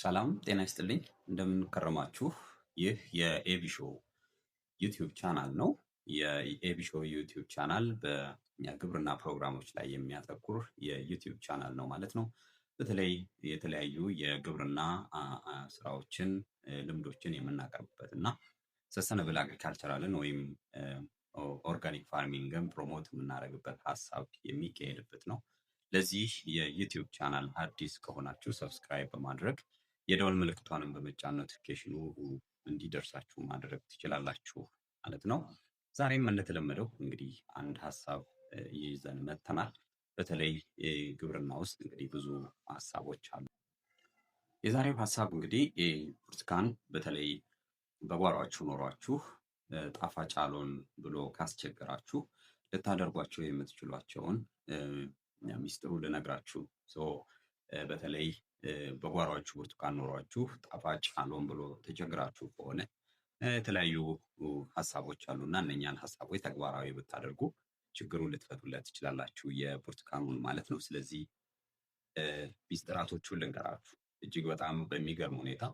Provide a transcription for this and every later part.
ሰላም ጤና ይስጥልኝ እንደምን ከረማችሁ። ይህ የኤቢ ሾው ዩቲዩብ ቻናል ነው። የኤቢ ሾው ዩቲዩብ ቻናል በግብርና ፕሮግራሞች ላይ የሚያተኩር የዩቲዩብ ቻናል ነው ማለት ነው። በተለይ የተለያዩ የግብርና ስራዎችን፣ ልምዶችን የምናቀርብበት እና ሰስተነብል አግሪካልቸራልን ወይም ኦርጋኒክ ፋርሚንግን ፕሮሞት የምናደርግበት ሀሳብ የሚካሄድበት ነው። ለዚህ የዩቲዩብ ቻናል አዲስ ከሆናችሁ ሰብስክራይብ በማድረግ የደወል ምልክቷንም በመጫን ኖቲፊኬሽኑ እንዲደርሳችሁ ማድረግ ትችላላችሁ ማለት ነው። ዛሬም እንደተለመደው እንግዲህ አንድ ሀሳብ ይዘን መጥተናል። በተለይ ግብርና ውስጥ እንግዲህ ብዙ ሀሳቦች አሉ። የዛሬው ሀሳብ እንግዲህ ብርቱካን በተለይ በጓሯችሁ ኖሯችሁ ጣፋጭ አልሆን ብሎ ካስቸገራችሁ ልታደርጓቸው የምትችሏቸውን ሚስጥሩ ልነግራችሁ። በተለይ በጓሯችሁ ብርቱካን ኖሯችሁ ጣፋጭ አልሆን ብሎ ተቸግራችሁ ከሆነ የተለያዩ ሀሳቦች አሉና እነኛን ሀሳቦች ተግባራዊ ብታደርጉ ችግሩን ልትፈቱለት ትችላላችሁ፣ የብርቱካኑን ማለት ነው። ስለዚህ ሚስጥራቶቹን ልንገራችሁ። እጅግ በጣም በሚገርም ሁኔታ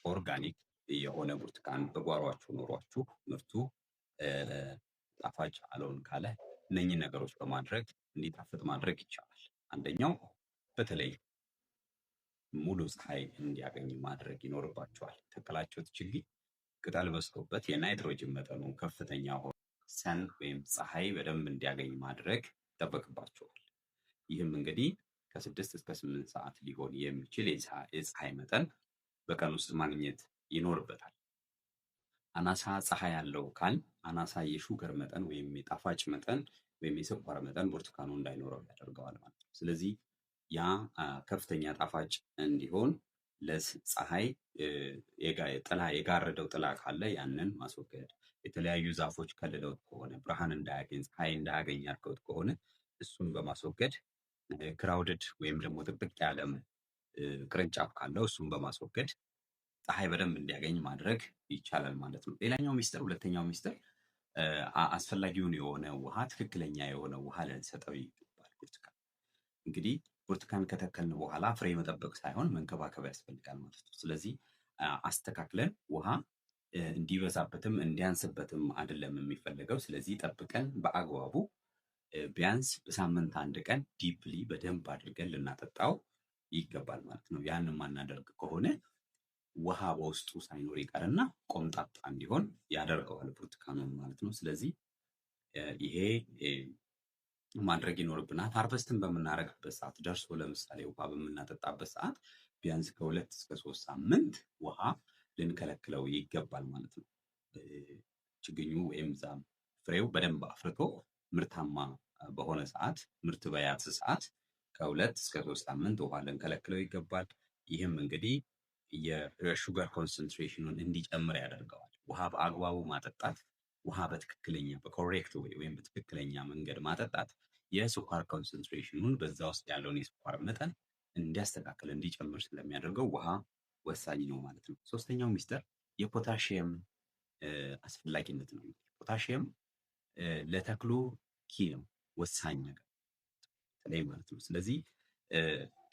ኦርጋኒክ የሆነ ብርቱካን በጓሯችሁ ኖሯችሁ ምርቱ ጣፋጭ አልሆን ካለ እነኚህ ነገሮች በማድረግ እንዲጣፍጥ ማድረግ ይቻላል። አንደኛው በተለይ ሙሉ ፀሐይ እንዲያገኝ ማድረግ ይኖርባቸዋል። ተከላችሁት ችግኝ ቅጠል በዝቶበት የናይትሮጅን መጠኑ ከፍተኛ ሆኖ ሰን ወይም ፀሐይ በደንብ እንዲያገኝ ማድረግ ይጠበቅባቸዋል። ይህም እንግዲህ ከ6 እስከ 8 ሰዓት ሊሆን የሚችል የፀሐይ መጠን በቀን ውስጥ ማግኘት ይኖርበታል። አናሳ ፀሐይ ያለው ካል አናሳ የሹገር መጠን ወይም የጣፋጭ መጠን ወይም የስኳር መጠን ብርቱካኑ እንዳይኖረው ያደርገዋል ማለት ነው። ስለዚህ ያ ከፍተኛ ጣፋጭ እንዲሆን ለፀሐይ ጥላ የጋረደው ጥላ ካለ ያንን ማስወገድ፣ የተለያዩ ዛፎች ከልለውት ከሆነ ብርሃን እንዳያገኝ ፀሐይ እንዳያገኝ ያድርገውት ከሆነ እሱን በማስወገድ ክራውድድ ወይም ደግሞ ጥቅጥቅ ያለም ቅርንጫፍ ካለው እሱን በማስወገድ ፀሐይ በደንብ እንዲያገኝ ማድረግ ይቻላል ማለት ነው። ሌላኛው ሚስጥር፣ ሁለተኛው ሚስጥር አስፈላጊውን የሆነ ውሃ፣ ትክክለኛ የሆነ ውሃ ልንሰጠው ይገባል። ብርቱካን እንግዲህ ብርቱካን ከተከልን በኋላ ፍሬ መጠበቅ ሳይሆን መንከባከብ ያስፈልጋል ማለት ነው። ስለዚህ አስተካክለን ውሃ እንዲበዛበትም እንዲያንስበትም አይደለም የሚፈለገው። ስለዚህ ጠብቀን በአግባቡ ቢያንስ በሳምንት አንድ ቀን ዲፕሊ በደንብ አድርገን ልናጠጣው ይገባል ማለት ነው። ያንን ማናደርግ ከሆነ ውሃ በውስጡ ሳይኖር ይቀርና ቆምጣጣ እንዲሆን ያደርገዋል ብርቱካኑን ማለት ነው። ስለዚህ ይሄ ማድረግ ይኖርብናል። ሃርቨስትን በምናደርግበት ሰዓት ደርሶ ለምሳሌ ውሃ በምናጠጣበት ሰዓት ቢያንስ ከ2 እስከ 3 ሳምንት ውሃ ልንከለክለው ይገባል ማለት ነው። ችግኙ ወይም ዛም ፍሬው በደንብ አፍርቶ ምርታማ በሆነ ሰዓት፣ ምርት በያዘ ሰዓት ከ2 እስከ 3 ሳምንት ውሃ ልንከለክለው ይገባል። ይህም እንግዲህ የሹገር ኮንሰንትሬሽኑን እንዲጨምር ያደርገዋል። ውሃ በአግባቡ ማጠጣት፣ ውሃ በትክክለኛ በኮሬክት ወይም በትክክለኛ መንገድ ማጠጣት የስኳር ኮንሰንትሬሽኑን በዛ ውስጥ ያለውን የስኳር መጠን እንዲያስተካክል እንዲጨምር ስለሚያደርገው ውሃ ወሳኝ ነው ማለት ነው። ሶስተኛው ሚስጥር የፖታሽየም አስፈላጊነት ነው። ፖታሽየም ለተክሉ ኪ ነው፣ ወሳኝ ነገር በተለይ ማለት ነው። ስለዚህ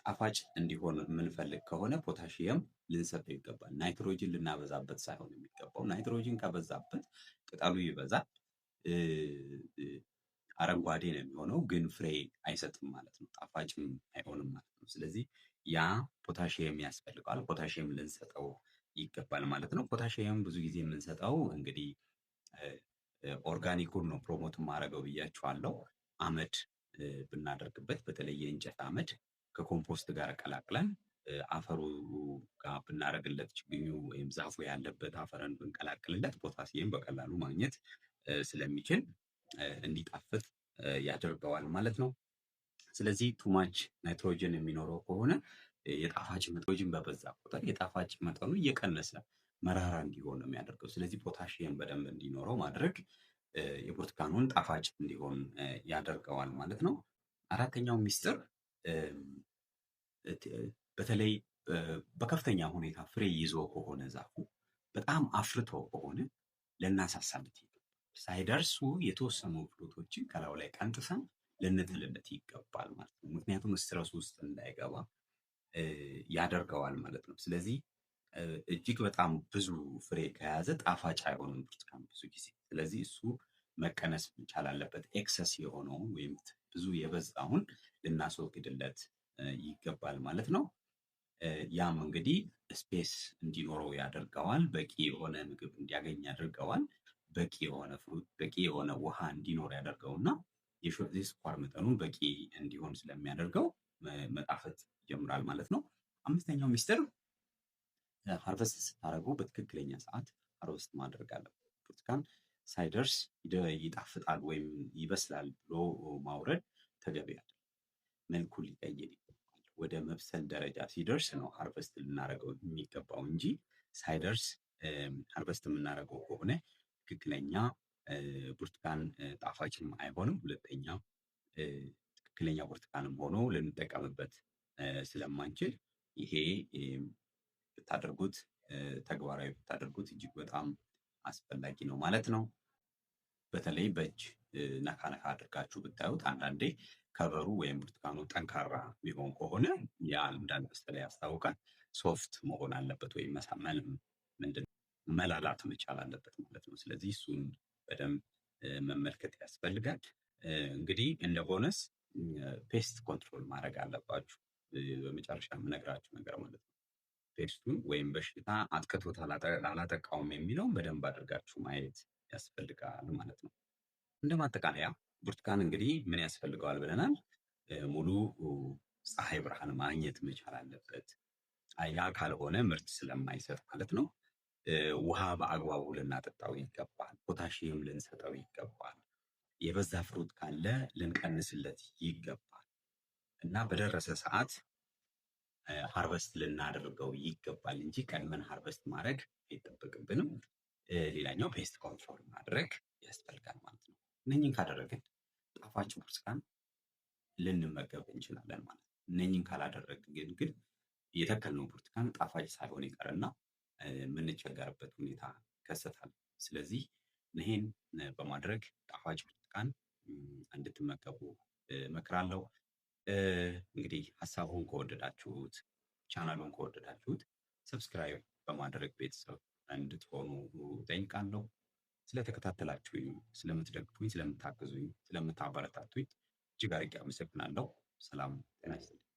ጣፋጭ እንዲሆን የምንፈልግ ከሆነ ፖታሽየም ልንሰጠው ይገባል። ናይትሮጅን ልናበዛበት ሳይሆን የሚገባው። ናይትሮጅን ከበዛበት ቅጠሉ ይበዛል፣ አረንጓዴ ነው የሚሆነው፣ ግን ፍሬ አይሰጥም ማለት ነው። ጣፋጭም አይሆንም ማለት ነው። ስለዚህ ያ ፖታሽየም ያስፈልገዋል። ፖታሽየም ልንሰጠው ይገባል ማለት ነው። ፖታሽየም ብዙ ጊዜ የምንሰጠው እንግዲህ ኦርጋኒኩን ነው ፕሮሞት ማድረገው ብያችኋለሁ። አመድ ብናደርግበት፣ በተለይ የእንጨት አመድ ከኮምፖስት ጋር ቀላቅለን አፈሩ ጋር ብናደርግለት፣ ችግኙ ወይም ዛፉ ያለበት አፈርን ብንቀላቅልለት ፖታሲየም በቀላሉ ማግኘት ስለሚችል እንዲጣፍጥ ያደርገዋል ማለት ነው። ስለዚህ ቱማች ናይትሮጅን የሚኖረው ከሆነ የጣፋጭ ናይትሮጅን በበዛ ቁጥር የጣፋጭ መጠኑ እየቀነሰ መራራ እንዲሆን ነው የሚያደርገው። ስለዚህ ፖታሽየም በደንብ እንዲኖረው ማድረግ የብርቱካኑን ጣፋጭ እንዲሆን ያደርገዋል ማለት ነው። አራተኛው ሚስጥር በተለይ በከፍተኛ ሁኔታ ፍሬ ይዞ ከሆነ ዛፉ በጣም አፍርቶ ከሆነ ልናሳሳለት ይገባል። ሳይደርሱ የተወሰኑ ፍሩቶችን ከላዩ ላይ ቀንጥሰን ልንጥልለት ይገባል ማለት ነው። ምክንያቱም ስትረስ ውስጥ እንዳይገባ ያደርገዋል ማለት ነው። ስለዚህ እጅግ በጣም ብዙ ፍሬ ከያዘ ጣፋጭ አይሆንም ብርቱካን ብዙ ጊዜ። ስለዚህ እሱ መቀነስ መቻል አለበት። ኤክሰስ የሆነውን ወይም ብዙ የበዛውን ልናስወግድለት ይገባል ማለት ነው። ያም እንግዲህ ስፔስ እንዲኖረው ያደርገዋል። በቂ የሆነ ምግብ እንዲያገኝ ያደርገዋል። በቂ የሆነ ፍሩት፣ በቂ የሆነ ውሃ እንዲኖር ያደርገውና የስኳር መጠኑን በቂ እንዲሆን ስለሚያደርገው መጣፈጥ ይጀምራል ማለት ነው። አምስተኛው ሚስጥር ሃርቨስት ስታደርጉ በትክክለኛ ሰዓት ሃርቨስት ማድረግ አለበት። ብርቱካን ሳይደርስ ይጣፍጣል ወይም ይበስላል ብሎ ማውረድ ተገቢ አይደለም። መልኩ ሊቀይር ይገባል። ወደ መብሰል ደረጃ ሲደርስ ነው ሃርቨስት ልናደርገው የሚገባው እንጂ ሳይደርስ ሃርቨስት የምናደርገው ከሆነ ትክክለኛ ብርቱካን ጣፋጭም አይሆንም። ሁለተኛ ትክክለኛ ብርቱካንም ሆኖ ልንጠቀምበት ስለማንችል ይሄ ብታደርጉት ተግባራዊ ብታደርጉት እጅግ በጣም አስፈላጊ ነው ማለት ነው። በተለይ በእጅ ነካ ነካ አድርጋችሁ ብታዩት አንዳንዴ ከቨሩ ወይም ብርቱካኑ ጠንካራ ቢሆን ከሆነ ያ እንዳልበሰለ ያስታውቃል። ሶፍት መሆን አለበት ወይም መላላት መቻል አለበት ማለት ነው። ስለዚህ እሱን በደንብ መመልከት ያስፈልጋል። እንግዲህ እንደ ቦነስ ፔስት ኮንትሮል ማድረግ አለባችሁ። በመጨረሻ የምነግራችሁ ነገር ማለት ነው። ፔስቱን ወይም በሽታ አጥቅቶታል አላጠቃውም የሚለውን በደንብ አድርጋችሁ ማየት ያስፈልጋል ማለት ነው። እንደ ማጠቃለያ ብርቱካን እንግዲህ ምን ያስፈልገዋል ብለናል? ሙሉ ፀሐይ ብርሃን ማግኘት መቻል አለበት። ያ ካልሆነ ምርት ስለማይሰጥ ማለት ነው። ውሃ በአግባቡ ልናጠጣው ይገባል። ፖታሺየም ልንሰጠው ይገባል። የበዛ ፍሩት ካለ ልንቀንስለት ይገባል እና በደረሰ ሰዓት ሃርቨስት ልናደርገው ይገባል እንጂ ቀድመን ሃርቨስት ማድረግ አይጠበቅብንም። ሌላኛው ፔስት ኮንትሮል ማድረግ ያስፈልጋል ማለት ነው። እነኝን ካደረግን ጣፋጭ ብርቱካን ልንመገብ እንችላለን ማለት ነው። እነኝን ካላደረግን ግን የተከልነው ብርቱካን ጣፋጭ ሳይሆን ይቀርና የምንቸገርበት ሁኔታ ይከሰታል። ስለዚህ ይሄን በማድረግ ጣፋጭ ብርቱካን እንድትመገቡ እመክራለሁ። እንግዲህ ሀሳቡን ከወደዳችሁት፣ ቻናሉን ከወደዳችሁት ሰብስክራይብ በማድረግ ቤተሰብ እንድትሆኑ ጠይቃለሁ። ስለተከታተላችሁኝ፣ ስለምትደግፉኝ፣ ስለምታግዙኝ፣ ስለምታበረታቱኝ እጅግ አድርጌ አመሰግናለሁ። ሰላም ጤና ይስጥልኝ።